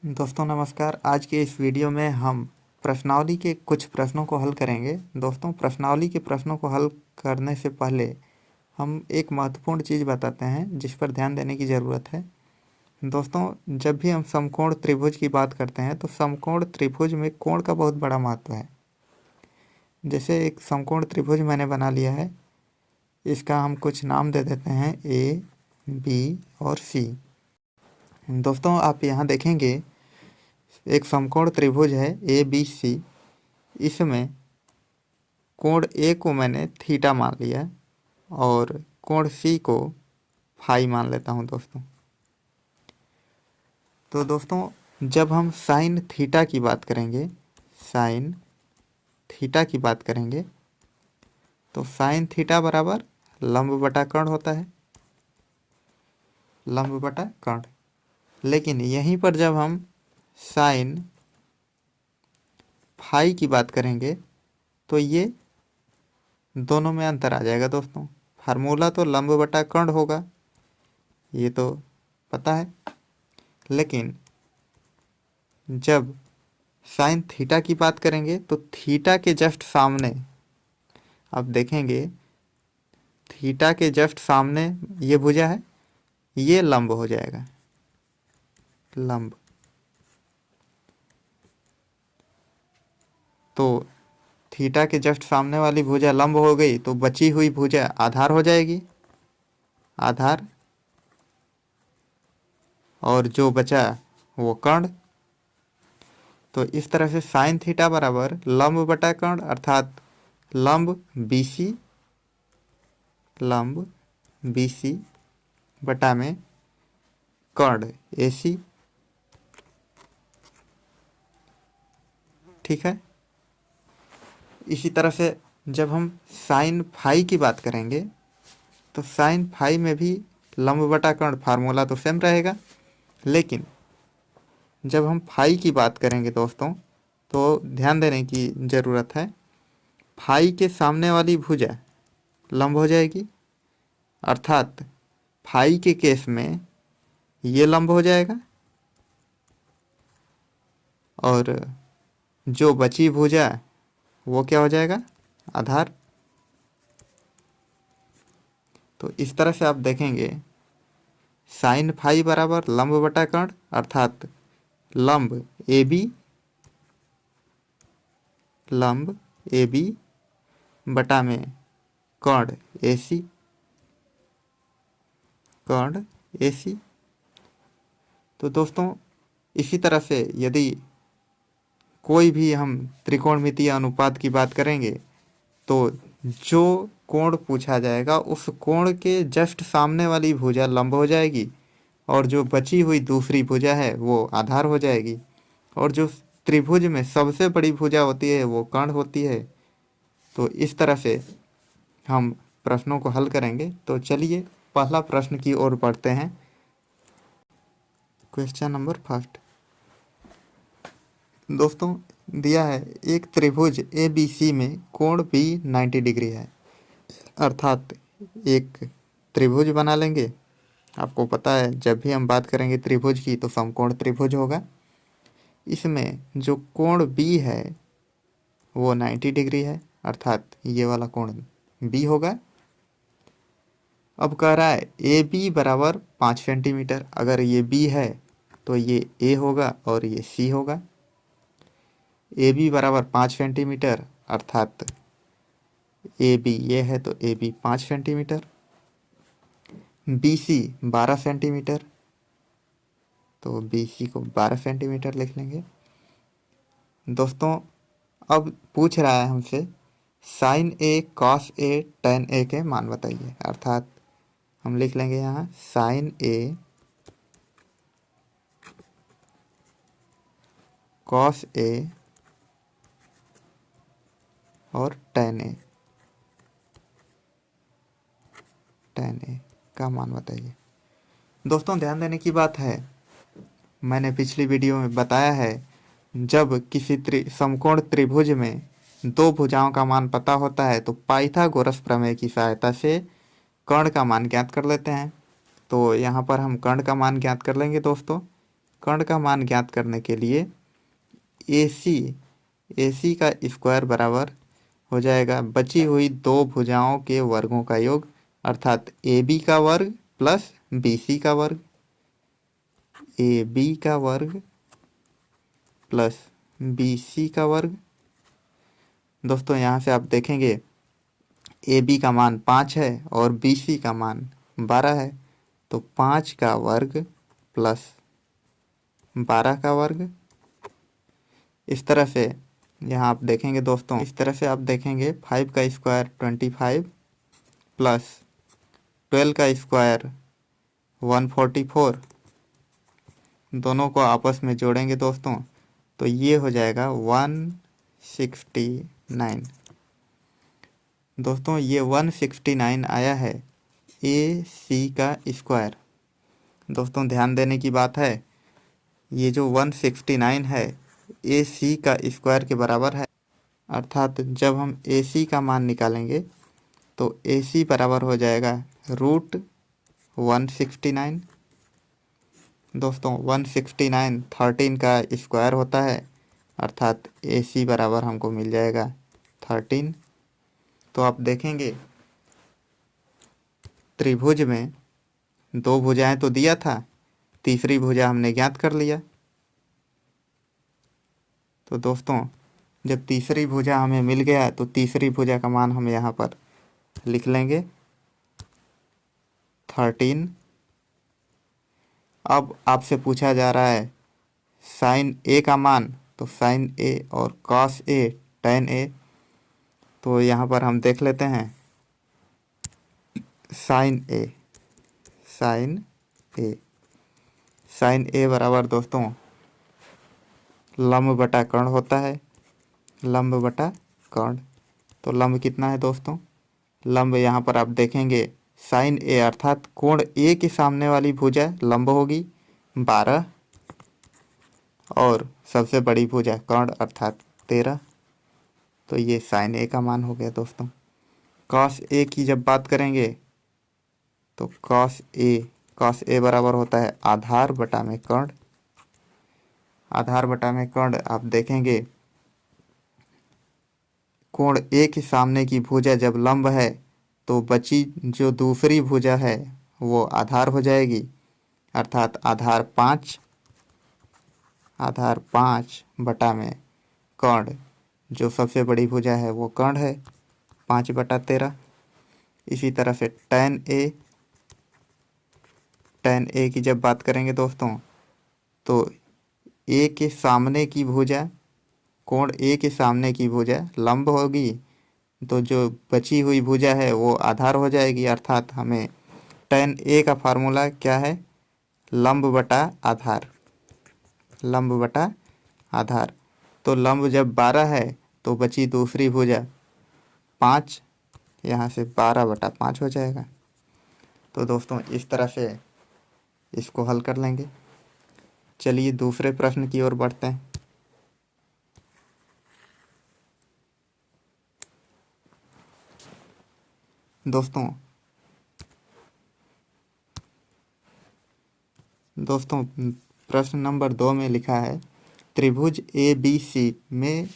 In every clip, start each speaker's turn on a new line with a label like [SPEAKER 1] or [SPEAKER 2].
[SPEAKER 1] दोस्तों नमस्कार। आज के इस वीडियो में हम प्रश्नावली के कुछ प्रश्नों को हल करेंगे। दोस्तों, प्रश्नावली के प्रश्नों को हल करने से पहले हम एक महत्वपूर्ण चीज़ बताते हैं जिस पर ध्यान देने की ज़रूरत है। दोस्तों, जब भी हम समकोण त्रिभुज की बात करते हैं तो समकोण त्रिभुज में कोण का बहुत बड़ा महत्व है। जैसे एक समकोण त्रिभुज मैंने बना लिया है, इसका हम कुछ नाम दे देते हैं ए, बी और सी। दोस्तों, आप यहाँ देखेंगे एक समकोण त्रिभुज है ए बी सी। इसमें कोण ए को मैंने थीटा मान लिया और कोण सी को फाई मान लेता हूं दोस्तों। तो दोस्तों, जब हम साइन थीटा की बात करेंगे, साइन थीटा की बात करेंगे तो साइन थीटा बराबर लंब बटा कर्ण होता है, लंब बटा कर्ण। लेकिन यहीं पर जब हम साइन फाई की बात करेंगे तो ये दोनों में अंतर आ जाएगा दोस्तों। फार्मूला तो लंब बटा कर्ण होगा, ये तो पता है, लेकिन जब साइन थीटा की बात करेंगे तो थीटा के जस्ट सामने आप देखेंगे, थीटा के जस्ट सामने ये भुजा है, ये लंब हो जाएगा, लंब। तो थीटा के जस्ट सामने वाली भुजा लंब हो गई तो बची हुई भुजा आधार हो जाएगी, आधार, और जो बचा वो कर्ण। तो इस तरह से साइन थीटा बराबर लंब बटा कर्ण, अर्थात लंब BC, लंब BC बटा में कर्ण AC। ठीक है। इसी तरह से जब हम साइन फाई की बात करेंगे तो साइन फाई में भी लंब बटा कर्ण फार्मूला तो सेम रहेगा, लेकिन जब हम फाई की बात करेंगे दोस्तों तो ध्यान देने की ज़रूरत है। फाई के सामने वाली भुजा लंब हो जाएगी, अर्थात फाई के केस में ये लंब हो जाएगा और जो बची भुजा वो क्या हो जाएगा, आधार। तो इस तरह से आप देखेंगे साइन फाई बराबर लंब बटा कर्ण, अर्थात लंब AB, लंब AB बटा में कर्ण AC, कर्ण AC। तो दोस्तों, इसी तरह से यदि कोई भी हम त्रिकोणमितीय अनुपात की बात करेंगे तो जो कोण पूछा जाएगा उस कोण के जस्ट सामने वाली भुजा लंब हो जाएगी और जो बची हुई दूसरी भुजा है वो आधार हो जाएगी, और जो त्रिभुज में सबसे बड़ी भुजा होती है वो कर्ण होती है। तो इस तरह से हम प्रश्नों को हल करेंगे। तो चलिए पहला प्रश्न की ओर बढ़ते हैं। क्वेश्चन नंबर फर्स्ट दोस्तों, दिया है एक त्रिभुज ABC में कोण B 90 डिग्री है, अर्थात एक त्रिभुज बना लेंगे। आपको पता है जब भी हम बात करेंगे त्रिभुज की तो समकोण त्रिभुज होगा। इसमें जो कोण B है वो 90 डिग्री है, अर्थात ये वाला कोण B होगा। अब कह रहा है AB बराबर 5 सेंटीमीटर। अगर ये B है तो ये A होगा और ये C होगा। AB बराबर 5 सेंटीमीटर, अर्थात AB ये है तो AB 5 सेंटीमीटर। BC 12 सेंटीमीटर, तो BC को 12 सेंटीमीटर लिख लेंगे। दोस्तों, अब पूछ रहा है हमसे sine A cos A tan A के मान बताइए, अर्थात हम लिख लेंगे यहाँ साइन A कॉस A और tan A, tan A का मान बताइए। दोस्तों, ध्यान देने की बात है, मैंने पिछली वीडियो में बताया है जब किसी समकोण त्रिभुज में दो भुजाओं का मान पता होता है तो पाइथागोरस प्रमेय की सहायता से कर्ण का मान ज्ञात कर लेते हैं। तो यहाँ पर हम कर्ण का मान ज्ञात कर लेंगे दोस्तों। कर्ण का मान ज्ञात करने के लिए AC का स्क्वायर बराबर हो जाएगा बची हुई दो भुजाओं के वर्गों का योग, अर्थात AB का वर्ग प्लस BC का वर्ग, AB का वर्ग प्लस BC का वर्ग। दोस्तों यहाँ से आप देखेंगे AB का मान 5 है और BC का मान 12 है, तो 5 का वर्ग प्लस 12 का वर्ग। इस तरह से यहाँ आप देखेंगे दोस्तों, इस तरह से आप देखेंगे 5 का स्क्वायर 25 प्लस 12 का स्क्वायर 144, दोनों को आपस में जोड़ेंगे दोस्तों तो ये हो जाएगा 169। दोस्तों ये 169 आया है AC का स्क्वायर। दोस्तों ध्यान देने की बात है, ये जो 169 है AC का स्क्वायर के बराबर है, अर्थात जब हम AC का मान निकालेंगे तो AC बराबर हो जाएगा √169। दोस्तों 169 13 का स्क्वायर होता है, अर्थात AC बराबर हमको मिल जाएगा 13। तो आप देखेंगे त्रिभुज में दो भुजाएं तो दिया था, तीसरी भुजा हमने ज्ञात कर लिया। तो दोस्तों जब तीसरी भुजा हमें मिल गया तो तीसरी भुजा का मान हम यहाँ पर लिख लेंगे 13। अब आपसे पूछा जा रहा है साइन A का मान, तो साइन A और कॉस A tan A, तो यहाँ पर हम देख लेते हैं साइन A बराबर दोस्तों लंब बटा कर्ण होता है, लंब बटा कर्ण। तो लंब कितना है दोस्तों, लंब यहाँ पर आप देखेंगे साइन A अर्थात कोण A के सामने वाली भुजा लंब होगी 12 और सबसे बड़ी भुजा कर्ण अर्थात 13। तो ये साइन A का मान हो गया दोस्तों। कॉस A की जब बात करेंगे तो कॉस A बराबर होता है आधार बटा में कर्ण। आधार बटा में कर्ण आप देखेंगे कोण A के सामने की भुजा जब लंब है तो बची जो दूसरी भुजा है वो आधार हो जाएगी, अर्थात आधार 5 बटा में कर्ण, जो सबसे बड़ी भुजा है वो कर्ण है 5/13। इसी तरह से tan A की जब बात करेंगे दोस्तों तो A के सामने की भुजा, कोण A के सामने की भुजा लंब होगी, तो जो बची हुई भुजा है वो आधार हो जाएगी, अर्थात हमें tan A का फार्मूला क्या है, लंब बटा आधार, लंब बटा आधार। तो लंब जब 12 है तो बची दूसरी भुजा 5, यहाँ से 12/5 हो जाएगा। तो दोस्तों इस तरह से इसको हल कर लेंगे। चलिए दूसरे प्रश्न की ओर बढ़ते हैं। दोस्तों प्रश्न नंबर 2 में लिखा है त्रिभुज ABC में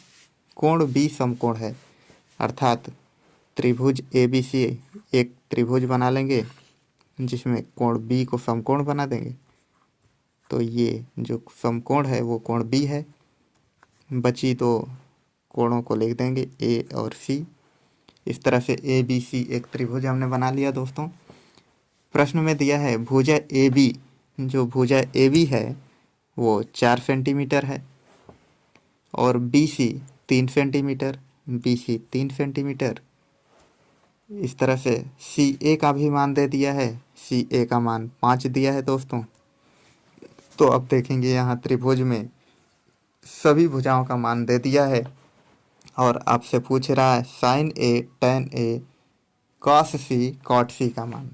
[SPEAKER 1] कोण B समकोण है, अर्थात त्रिभुज ABC एक त्रिभुज बना लेंगे जिसमें कोण B को समकोण बना देंगे। तो ये जो समकोण है वो कोण B है, बची दो कोणों को लिख देंगे A और C। इस तरह से ABC एक त्रिभुज हमने बना लिया दोस्तों। प्रश्न में दिया है भुजा AB, जो भुजा AB है वो 4 सेंटीमीटर है और BC 3 सेंटीमीटर, BC 3 सेंटीमीटर। इस तरह से CA का भी मान दे दिया है, CA का मान 5 दिया है दोस्तों। तो अब देखेंगे यहाँ त्रिभुज में सभी भुजाओं का मान दे दिया है और आपसे पूछ रहा है sign A tan A cos C cot C का मान।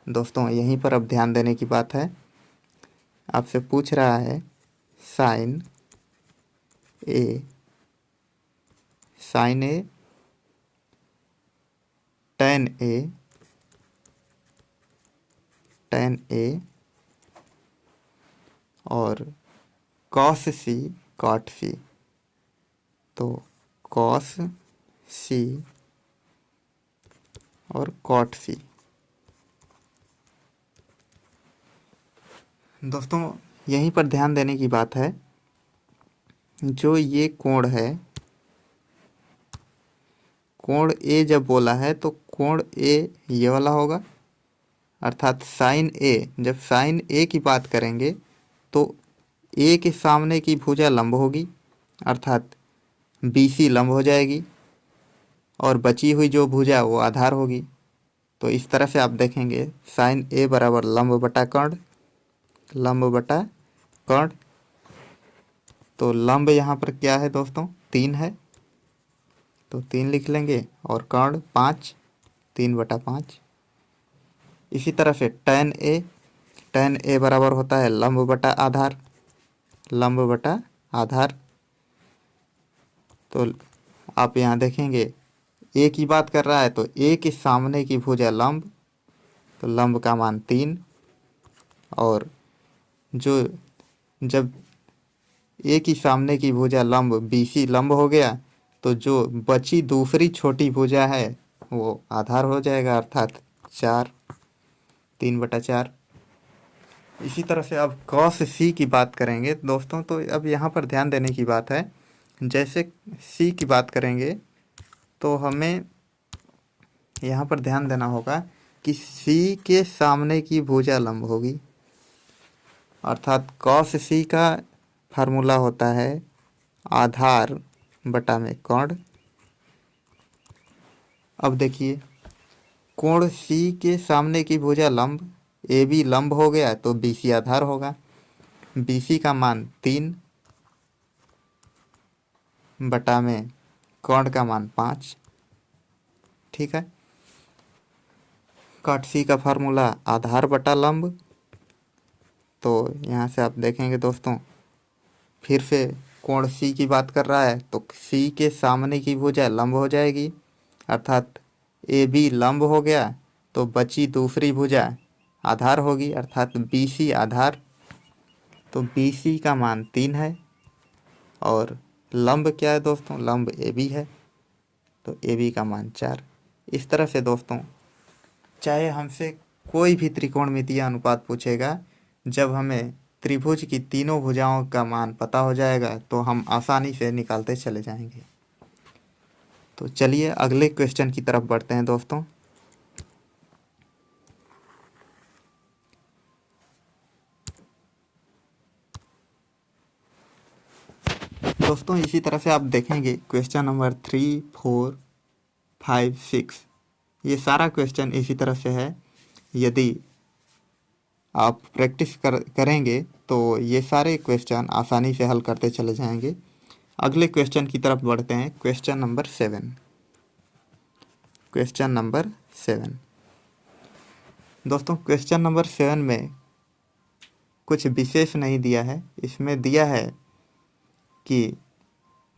[SPEAKER 1] दोस्तों यहीं पर अब ध्यान देने की बात है, आपसे पूछ रहा है साइन A tan A और कॉस सी कॉट सी। तो कॉस सी और कॉट सी। दोस्तों यहीं पर ध्यान देने की बात है, जो ये कोण है, कोण ए जब बोला है तो कोण ए ये वाला होगा, अर्थात साइन ए। जब साइन ए की बात करेंगे तो ए के सामने की भुजा लंब होगी, अर्थात बीसी लंब हो जाएगी, और बची हुई जो भुजा वो आधार होगी। तो इस तरह से आप देखेंगे साइन ए बराबर लंब बटा कर्ण, लंब बटा कर्ण। तो लंब यहाँ पर क्या है दोस्तों, 3 है, तो 3 लिख लेंगे, और कर्ण 5, 3/5। इसी तरह से tan ए, tan ए बराबर होता है लंब बटा आधार, लंब बटा आधार। तो आप यहाँ देखेंगे ए की बात कर रहा है तो ए के सामने की भुजा लंब, तो लंब का मान 3, और जो जब ए की सामने की भुजा लंब बीसी लंब हो गया तो जो बची दूसरी छोटी भुजा है वो आधार हो जाएगा, अर्थात 4, 3/4। इसी तरह से अब कॉस सी की बात करेंगे दोस्तों, तो अब यहाँ पर ध्यान देने की बात है, जैसे सी की बात करेंगे तो हमें यहाँ पर ध्यान देना होगा कि सी के सामने की भुजा लंब होगी, अर्थात कॉस सी का फार्मूला होता है आधार बटा में कर्ण। अब देखिए कोण सी के सामने की भुजा लंब, ए बी लंब हो गया तो बी सी आधार होगा, बी सी का मान 3 बटा में कर्ण का मान 5। ठीक है, कट सी का फार्मूला आधार बटा लंब। तो यहाँ से आप देखेंगे दोस्तों, फिर से कोण सी की बात कर रहा है तो सी के सामने की भुजा लंब हो जाएगी, अर्थात ए बी लंब हो गया तो बची दूसरी भुजा आधार होगी, अर्थात बी सी आधार। तो बी सी का मान 3 है, और लंब क्या है दोस्तों, लंब ए बी है, तो ए बी का मान 4। इस तरह से दोस्तों चाहे हमसे कोई भी त्रिकोणमितीय अनुपात पूछेगा, जब हमें त्रिभुज की तीनों भुजाओं का मान पता हो जाएगा तो हम आसानी से निकालते चले जाएंगे। तो चलिए अगले क्वेश्चन की तरफ बढ़ते हैं दोस्तों। दोस्तों इसी तरह से आप देखेंगे क्वेश्चन नंबर 3, 4, 5, 6, ये सारा क्वेश्चन इसी तरह से है। यदि आप प्रैक्टिस करेंगे तो ये सारे क्वेश्चन आसानी से हल करते चले जाएंगे। अगले क्वेश्चन की तरफ बढ़ते हैं, क्वेश्चन नंबर 7। क्वेश्चन नंबर 7 दोस्तों, क्वेश्चन नंबर 7 में कुछ विशेष नहीं दिया है, इसमें दिया है कि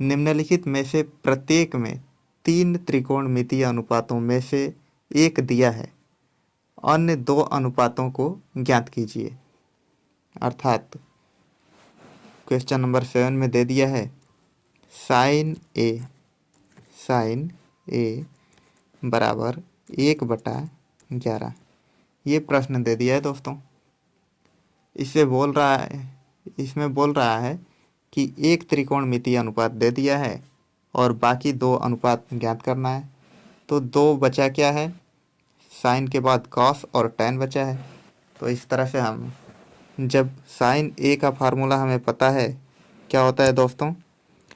[SPEAKER 1] निम्नलिखित में से प्रत्येक में 3 त्रिकोणमितीय अनुपातों में से एक दिया है, अन्य 2 अनुपातों को ज्ञात कीजिए। अर्थात क्वेश्चन नंबर 7 में दे दिया है साइन ए बराबर 1/11, ये प्रश्न दे दिया है दोस्तों। इसमें बोल रहा है कि एक त्रिकोणमितीय अनुपात दे दिया है और बाकी 2 अनुपात ज्ञात करना है। तो 2 बचा क्या है, साइन के बाद कॉस और टैन बचा है। तो इस तरह से हम जब साइन ए का फार्मूला हमें पता है, क्या होता है दोस्तों,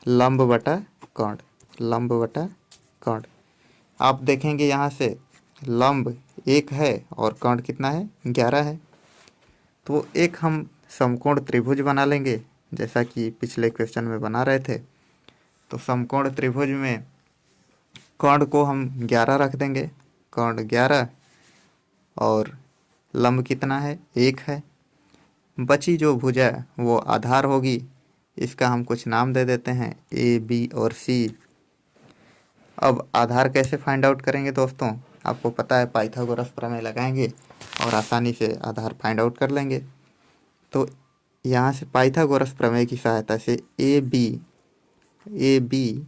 [SPEAKER 1] लंब बटा कर्ण, लंब बटा कर्ण। आप देखेंगे यहाँ से लंब 1 है और कर्ण कितना है, 11 है। तो एक हम समकोण त्रिभुज बना लेंगे, जैसा कि पिछले क्वेश्चन में बना रहे थे। तो समकोण त्रिभुज में कर्ण को हम 11 रख देंगे, कर्ण 11, और लंब कितना है, 1 है। बची जो भुजा वो आधार होगी, इसका हम कुछ नाम दे देते हैं ए बी और सी। अब आधार कैसे फाइंड आउट करेंगे दोस्तों, आपको पता है पाइथागोरस प्रमेय लगाएंगे और आसानी से आधार फाइंड आउट कर लेंगे। तो यहाँ से पाइथागोरस प्रमेय की सहायता से ए बी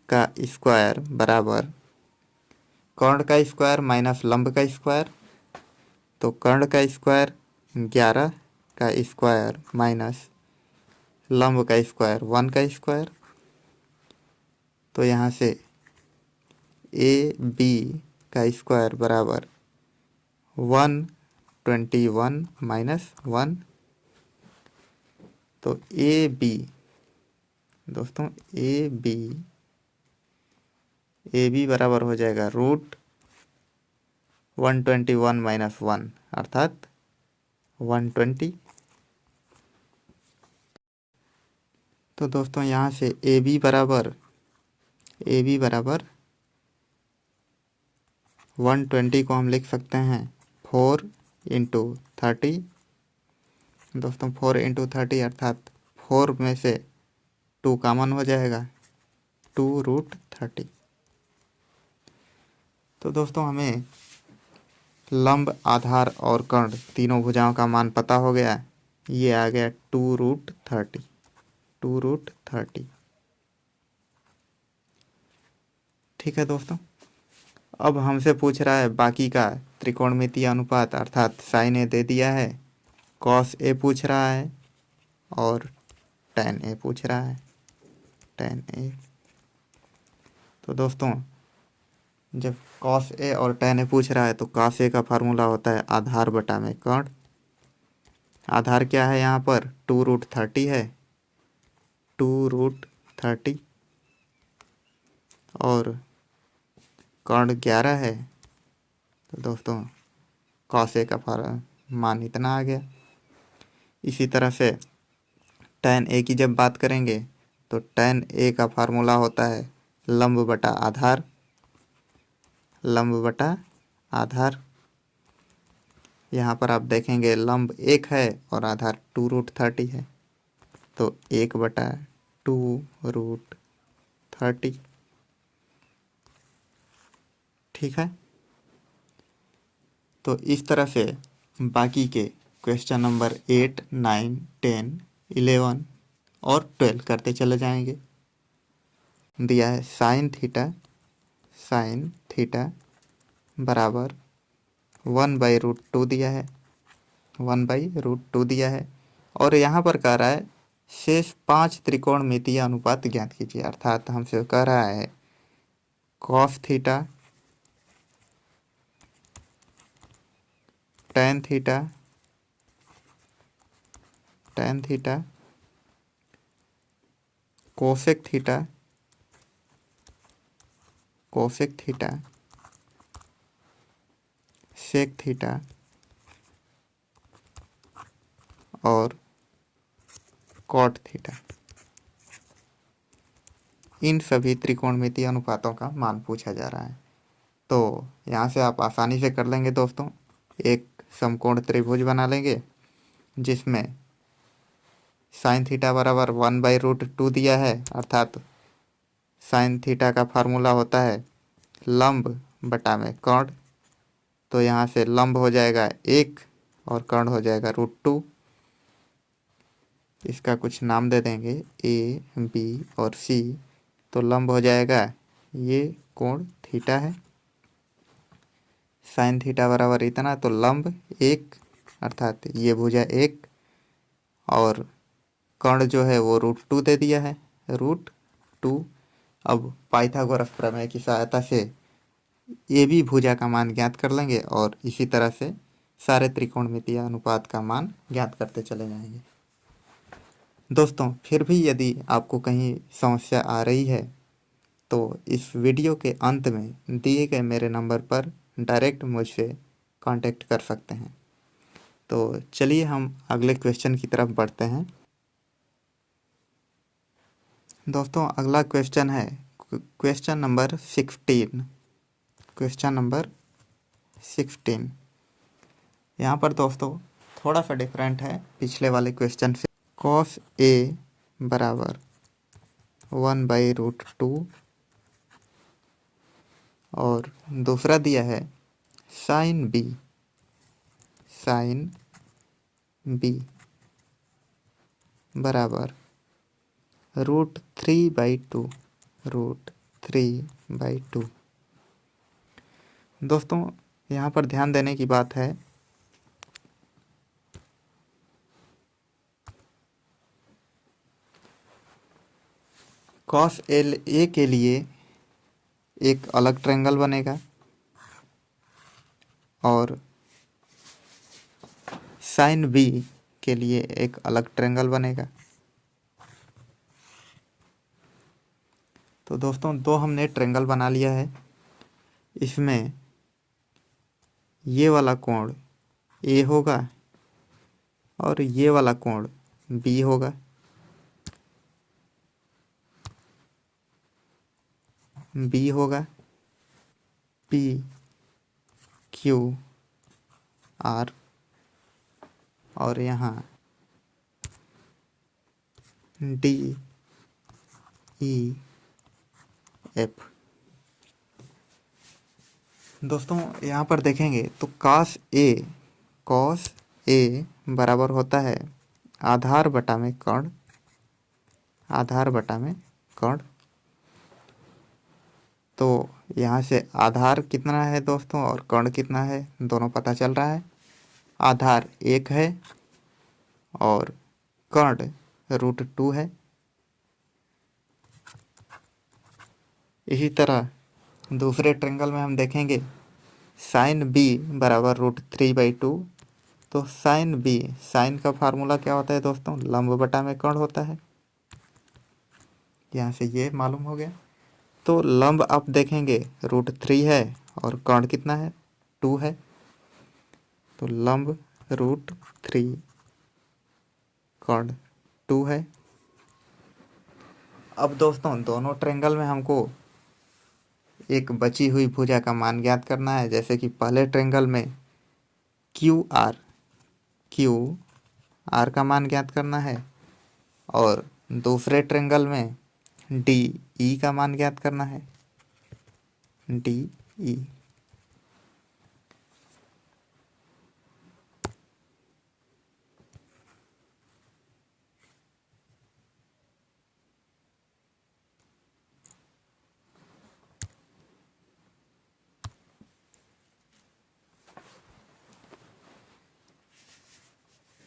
[SPEAKER 1] का स्क्वायर बराबर कर्ण का स्क्वायर माइनस लंब का स्क्वायर, तो कर्ण का स्क्वायर 11 का स्क्वायर माइनस लंब का स्क्वायर 1 का स्क्वायर। तो यहाँ से ए बी का स्क्वायर बराबर 121 माइनस 1। तो ए बी दोस्तों ए बी बराबर हो जाएगा रूट 121 माइनस 1 अर्थात 120। तो दोस्तों यहाँ से ए बी बराबर 120 को हम लिख सकते हैं 4 इंटू 30। दोस्तों 4 इंटू 30 अर्थात 4 में से 2 कॉमन हो जाएगा, 2√30। तो दोस्तों हमें लंब, आधार और कर्ण तीनों भुजाओं का मान पता हो गया। ये आ गया 2√30। ठीक है दोस्तों, अब हमसे पूछ रहा है बाकी का त्रिकोणमितीय अनुपात अर्थात साइन ए दे दिया है, कॉस ए पूछ रहा है और टैन ए पूछ रहा है, टैन ए। तो दोस्तों जब कॉस ए और टैन ए पूछ रहा है तो कॉस ए का फार्मूला होता है आधार बटा में कर्ण। आधार क्या है यहाँ पर 2√30 है, 2√30 और कर्ण 11 है। तो दोस्तों कॉस ए का मान इतना आ गया। इसी तरह से टैन ए की जब बात करेंगे तो टैन ए का फार्मूला होता है लंब बटा आधार, लंब बटा आधार। यहाँ पर आप देखेंगे लंब 1 है और आधार 2√30 है, तो 1/2√30। ठीक है, तो इस तरह से बाकी के क्वेश्चन नंबर 8, 9, 10, 11 और 12 करते चले जाएंगे। दिया है साइन थीटा बराबर 1/√2 दिया है, 1/√2 दिया है। और यहाँ पर कह रहा है शेष 5 त्रिकोणमितीय अनुपात ज्ञात कीजिए, अर्थात हमसे कह रहा है cos theta, tan theta, cosec theta, sec theta और कॉट थीटा। इन सभी त्रिकोणमितीय अनुपातों का मान पूछा जा रहा है। तो यहाँ से आप आसानी से कर लेंगे दोस्तों। एक समकोण त्रिभुज बना लेंगे जिसमें साइन थीटा बराबर 1/√2 दिया है, अर्थात साइन थीटा का फार्मूला होता है लंब बटा में कर्ण। तो यहाँ से लंब हो जाएगा 1 और कर्ण हो जाएगा √2। इसका कुछ नाम दे देंगे ए, बी और सी। तो लंब हो जाएगा, ये कोण थीटा है, साइन थीटा बराबर इतना, तो लंब 1 अर्थात ये भुजा 1 और कर्ण जो है वो √2 दे दिया है, √2। अब पाइथागोरस प्रमेय की सहायता से ये भी भुजा का मान ज्ञात कर लेंगे और इसी तरह से सारे त्रिकोणमितीय अनुपात का मान ज्ञात करते चले जाएंगे। दोस्तों फिर भी यदि आपको कहीं समस्या आ रही है तो इस वीडियो के अंत में दिए गए मेरे नंबर पर डायरेक्ट मुझसे कांटेक्ट कर सकते हैं। तो चलिए हम अगले क्वेश्चन की तरफ बढ़ते हैं। दोस्तों अगला क्वेश्चन है क्वेश्चन नंबर 16। क्वेश्चन नंबर 16 यहाँ पर दोस्तों थोड़ा सा डिफरेंट है पिछले वाले क्वेश्चन से। कॉस ए बराबर 1/√2 और दूसरा दिया है साइन बी बराबर √3/2। √3/2। दोस्तों यहाँ पर ध्यान देने की बात है, cos एल ए के लिए एक अलग ट्रायंगल बनेगा और साइन बी के लिए एक अलग ट्रायंगल बनेगा। तो दोस्तों दो हमने ट्रायंगल बना लिया है। इसमें ये वाला कोण ए होगा और ये वाला कोण बी होगा। बी होगा पी क्यू आर और यहाँ डी ई एफ। दोस्तों यहाँ पर देखेंगे तो कॉस ए बराबर होता है आधार बटा में कर्ण। आधार बटा में कर्ण। तो यहाँ से आधार कितना है दोस्तों और कर्ण कितना है दोनों पता चल रहा है। आधार 1 है और कर्ण √2 है। इसी तरह दूसरे ट्रायंगल में हम देखेंगे साइन बी बराबर √3/2। तो साइन बी, साइन का फार्मूला क्या होता है दोस्तों, लंब बटा में कर्ण होता है। यहाँ से ये मालूम हो गया। तो लंब आप देखेंगे √3 है और कर्ण कितना है 2 है। तो लंब √3 कर्ण 2 है। अब दोस्तों दोनों ट्रायंगल में हमको एक बची हुई भुजा का मान ज्ञात करना है। जैसे कि पहले ट्रायंगल में क्यू आर का मान ज्ञात करना है और दूसरे ट्रायंगल में डी ई का मान ज्ञात करना है। D E.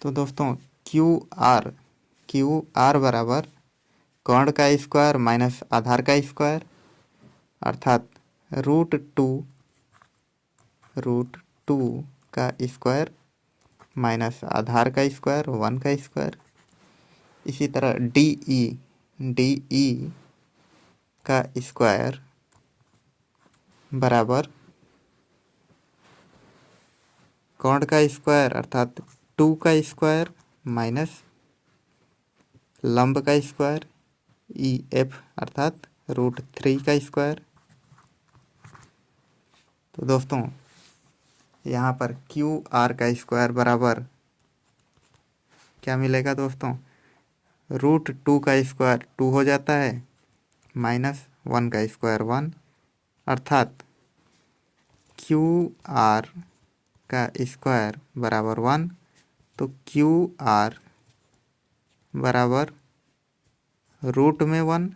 [SPEAKER 1] तो दोस्तों क्यू आर बराबर कर्ण का स्क्वायर माइनस आधार का स्क्वायर अर्थात √2 का स्क्वायर माइनस आधार का स्क्वायर 1 का स्क्वायर। इसी तरह डी ई का स्क्वायर बराबर कर्ण का स्क्वायर अर्थात 2 का स्क्वायर माइनस लंब का स्क्वायर ई एफ अर्थात √3 का स्क्वायर। तो दोस्तों यहाँ पर क्यू आर का स्क्वायर बराबर क्या मिलेगा दोस्तों, √2 का स्क्वायर 2 हो जाता है माइनस 1 का स्क्वायर 1 अर्थात क्यू आर का स्क्वायर बराबर 1। तो क्यू आर बराबर रूट में 1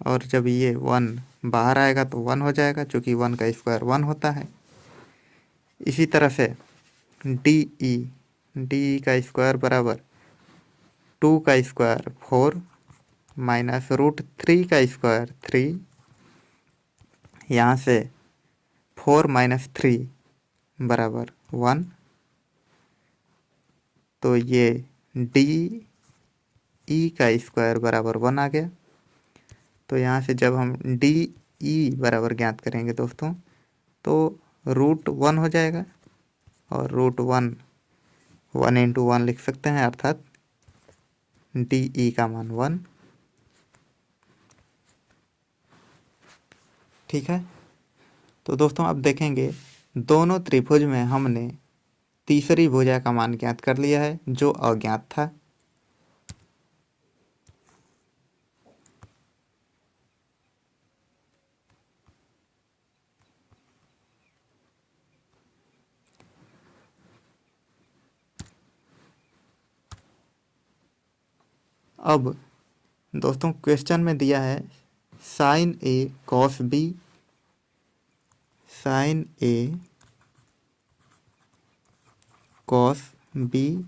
[SPEAKER 1] और जब ये 1 बाहर आएगा तो 1 हो जाएगा क्योंकि 1 का स्क्वायर 1 होता है। इसी तरह से डी का स्क्वायर बराबर 2 का स्क्वायर 4 माइनस √3 का स्क्वायर 3। यहाँ से 4 माइनस 3 बराबर 1। तो ये डी ई का स्क्वायर बराबर 1 आ गया। तो यहाँ से जब हम डी ई बराबर ज्ञात करेंगे दोस्तों तो √1 हो जाएगा और √1 1 × 1 लिख सकते हैं अर्थात डी ई का मान 1। ठीक है। तो दोस्तों अब देखेंगे दोनों त्रिभुज में हमने तीसरी भुजा का मान ज्ञात कर लिया है जो अज्ञात था। अब दोस्तों क्वेश्चन में दिया है sign A cos B, sign A cos B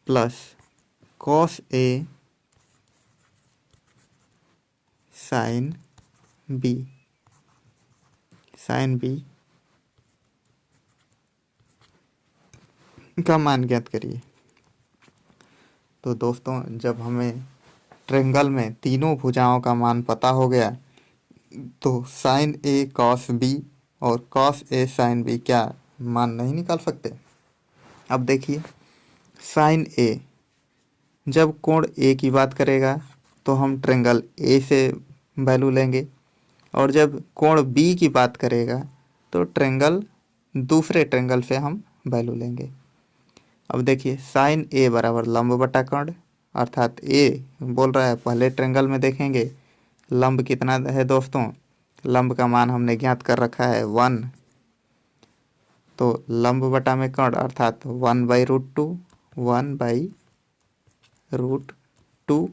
[SPEAKER 1] plus cos A sine B, sine B का मान ज्ञात करिए। तो दोस्तों जब हमें ट्रायंगल में तीनों भुजाओं का मान पता हो गया तो साइन ए कॉस बी और कॉस ए साइन बी क्या मान नहीं निकाल सकते। अब देखिए साइन ए, जब कोण ए की बात करेगा तो हम ट्रायंगल ए से वैल्यू लेंगे, और जब कोण बी की बात करेगा तो दूसरे ट्रायंगल से हम वैल्यू लेंगे। अब देखिए साइन ए बराबर लंब बटा कर्ण, अर्थात ए बोल रहा है पहले ट्रायंगल में देखेंगे लंब कितना है दोस्तों, लंब का मान हमने ज्ञात कर रखा है 1, तो लंब बटा में कर्ण अर्थात 1/√2, 1/√2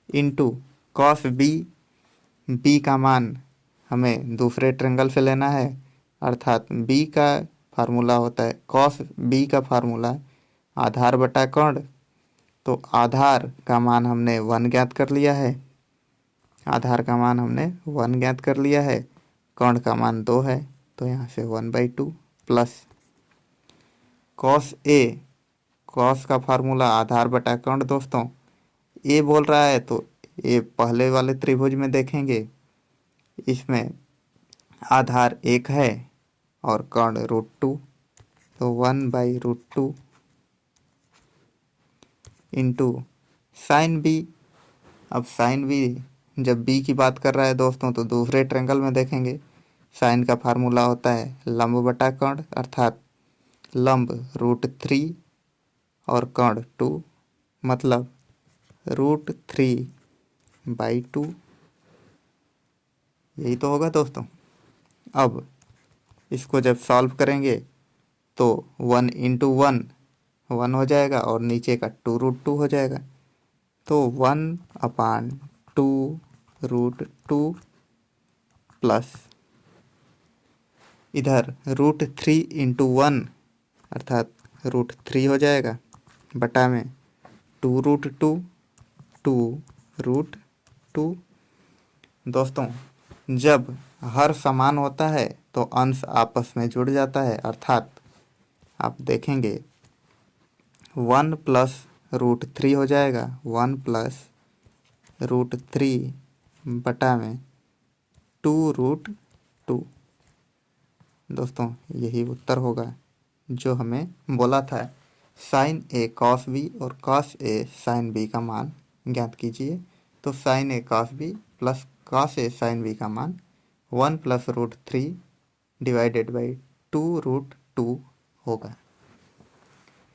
[SPEAKER 1] इंटू कॉस बी, बी का मान हमें दूसरे ट्रायंगल से लेना है, अर्थात बी का फार्मूला होता है कॉस बी का फार्मूला आधार बटा कर्ण, तो आधार का मान हमने 1 ज्ञात कर लिया है, आधार का मान हमने 1 ज्ञात कर लिया है, कर्ण का मान 2 है तो यहाँ से 1/2 प्लस कॉस ए, कॉस का फार्मूला आधार बटा कर्ण दोस्तों, ए बोल रहा है तो ए पहले वाले त्रिभुज में देखेंगे इसमें आधार 1 है और कर्ण √2, तो 1/√2 इंटू साइन बी। अब साइन बी जब बी की बात कर रहा है दोस्तों तो दूसरे ट्रायंगल में देखेंगे, साइन का फार्मूला होता है लंब बटा कर्ण, अर्थात लंब √3 और कर्ण 2, मतलब √3/2, यही तो होगा दोस्तों। अब इसको जब सॉल्व करेंगे तो 1 × 1 1 हो जाएगा और नीचे का 2√2 हो जाएगा, तो 1/2√2 प्लस इधर √3 × 1 अर्थात √3 हो जाएगा बटा में 2√2 2√2। दोस्तों जब हर समान होता है तो अंश आपस में जुड़ जाता है, अर्थात आप देखेंगे 1 + √3 हो जाएगा, 1 + √3 बटा में 2√2। दोस्तों यही उत्तर होगा जो हमें बोला था साइन ए कॉस बी और कॉस ए साइन बी का मान ज्ञात कीजिए। तो sign A cos B plus cos A sine B का मान 1 + √3 / 2√2 होगा।